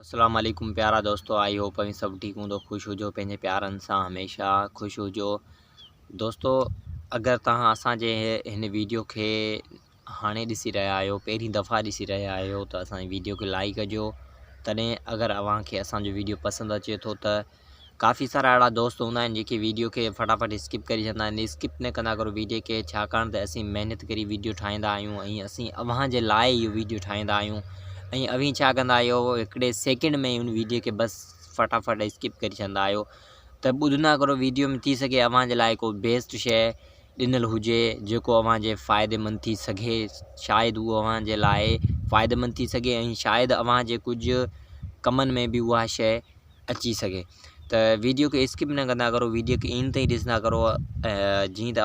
अस्सलाम वालेकुम प्यारा दोस्तों, आई होप अभी सब ठीक हूँ। तो खुश हुजो, पंहिंजे प्यारनि सां हमेशा खुश हुजो। दोस्तों, अगर तव्हां असांजे हिन वीडियो खे हाणे ॾिसी रहिया आहियो, पहिरीं दफ़ा ॾिसी रहिया आहियो, त असांजी वीडियो खे लाइक कजो। तॾहिं अगर अव्हांखे असांजो वीडियो पसंदि अचे थो त काफ़ी सारा अहिड़ा दोस्त हूंदा आहिनि जेके वीडियो खे फटाफट स्किप करे छॾींदा आहिनि। स्किप न कंदा करो वीडियो खे, छाकाणि त असीं महिनत करी वीडियो ठाहींदा आहियूं ऐं असीं अव्हांजे लाइ इहो वीडियो ठाहींदा आहियूं। ऐं अव्हीं छा कंदा आहियो, हिकिड़े सेकेंड में उन वीडियो खे बसि फटाफट स्किप करे छॾींदा आहियो। त ॿुधंदा करो, वीडियो में थी सघे अव्हांजे लाइ को बेस्ट शइ ॾिनल हुजे जेको अव्हांजे फ़ाइदेमंद थी सघे। शायदि उहो अव्हांजे लाइ फ़ाइदेमंद थी सघे ऐं शायदि अव्हांजे कुझु कमनि में बि उहा शइ अची सघे। त वीडियो खे स्किप न कंदा करो, वीडियो खे एंड ताईं ॾिसंदा करो, जीअं त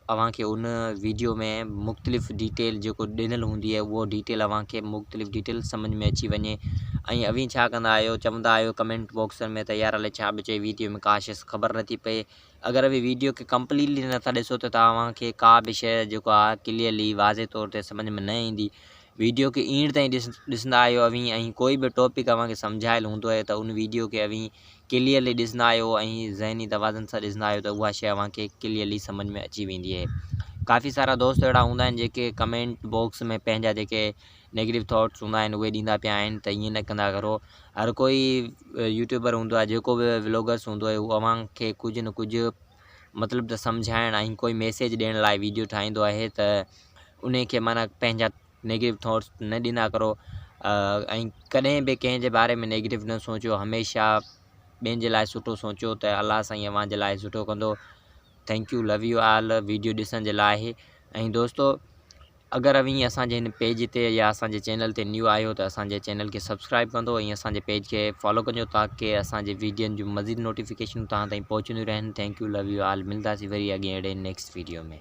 अव्हांखे उन वीडियो में मुख़्तलिफ़ डिटेल जेको ॾिनल हूंदी आहे उहो डिटेल अव्हांखे मुख़्तलिफ़ डिटेल सम्झ में अची वञे। ऐं अव्हीं छा कंदा आहियो, चवंदा आहियो कमेंट बॉक्स में त यार हले छा बि चई, वीडियो में का शइ ख़बर नथी पए। अगर अभी वीडियो खे कंप्लीटली नथा ॾिसो त तव्हांखे का बि शइ जेको आहे क्लियरली वाज़े तौर ते सम्झ में न ईंदी। वीडियो खे एंड ताईं ॾिसंदा आहियो अव्हीं, ऐं कोई बि टॉपिक अव्हांखे सम्झायल हूंदो आहे त उन वीडियो खे अव्हीं क्लियरली ॾिसंदा आहियो ऐं ज़हनी तवाज़ुन सां ॾिसंदा आहियो, त उहा शइ अव्हांखे क्लियरली सम्झ में अची वेंदी आहे। काफ़ी सारा दोस्त अहिड़ा हूंदा आहिनि जेके कमेंट बॉक्स में पंहिंजा जेके नेगेटिव थॉट्स हूंदा आहिनि उहे ॾींदा पिया आहिनि। त ईअं न कंदा करो। हर कोई यूट्यूबर हूंदो आहे, जेको बि व्लॉगर्स हूंदो आहे, उहो अव्हांखे कुझु न कुझु मतिलबु त सम्झाइण ऐं कोई मैसेज ॾियण लाइ वीडियो ठाहींदो आहे। त उन खे माना पंहिंजा नेगेटिव थॉट्स न ॾींदा करो। ऐं कॾहिं बि कंहिंजे बारे में नेगेटिव न सोचियो, हमेशह ॿियनि जे लाइ सुठो सोचियो त अलाह साईं अव्हांजे लाइ सुठो कंदो। Thank U, love U all video ॾिसण जे लाइ। ऐं दोस्तों, अगर अव्हीं असांजे हिन पेज ते या असांजे चैनल ते न्यू आहियो त असांजे चैनल खे सब्सक्राइब कंदो ऐं असांजे पेज खे फॉलो कजो, ताकी असांजे वीडियोनि जूं मज़ीद नोटिफिकेशन तव्हां ताईं पहुचंदियूं रहनि। Thank U, love U all. मिलंदासीं वरी अॻे अहिड़े नेक्स्ट वीडियो में।